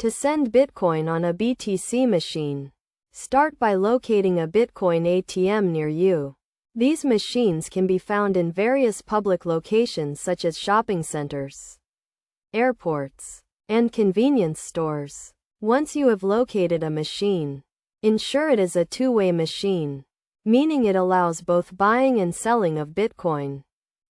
To send Bitcoin on a BTC machine, start by locating a Bitcoin ATM near you. These machines can be found in various public locations such as shopping centers, airports, and convenience stores. Once you have located a machine, ensure it is a two-way machine, meaning it allows both buying and selling of Bitcoin.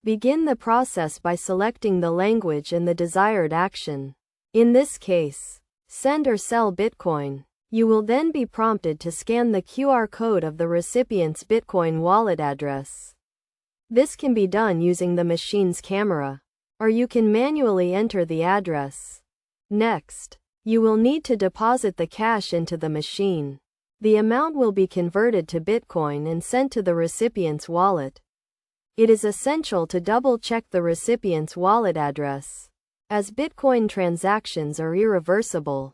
Begin the process by selecting the language and the desired action. In this case, send or sell Bitcoin. You will then be prompted to scan the QR code of the recipient's Bitcoin wallet address. This can be done using the machine's camera, or you can manually enter the address. Next, you will need to deposit the cash into the machine. The amount will be converted to Bitcoin and sent to the recipient's wallet. It is essential to double-check the recipient's wallet address, as Bitcoin transactions are irreversible.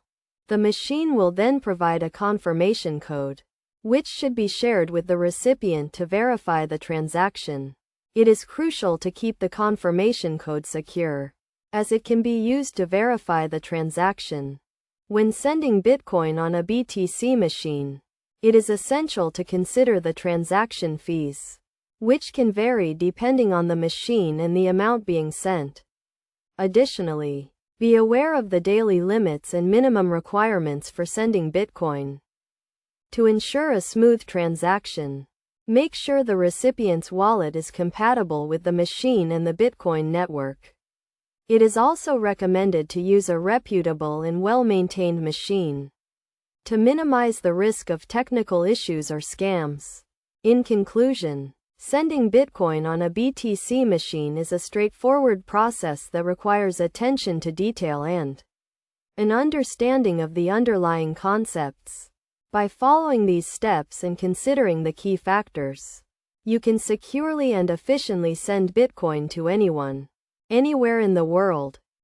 The machine will then provide a confirmation code, which should be shared with the recipient to verify the transaction. It is crucial to keep the confirmation code secure, as it can be used to verify the transaction. When sending Bitcoin on a BTC machine, it is essential to consider the transaction fees, which can vary depending on the machine and the amount being sent. Additionally, be aware of the daily limits and minimum requirements for sending Bitcoin. To ensure a smooth transaction, make sure the recipient's wallet is compatible with the machine and the Bitcoin network. It is also recommended to use a reputable and well-maintained machine to minimize the risk of technical issues or scams. In conclusion, sending Bitcoin on a BTC machine is a straightforward process that requires attention to detail and an understanding of the underlying concepts. By following these steps and considering the key factors, you can securely and efficiently send Bitcoin to anyone, anywhere in the world.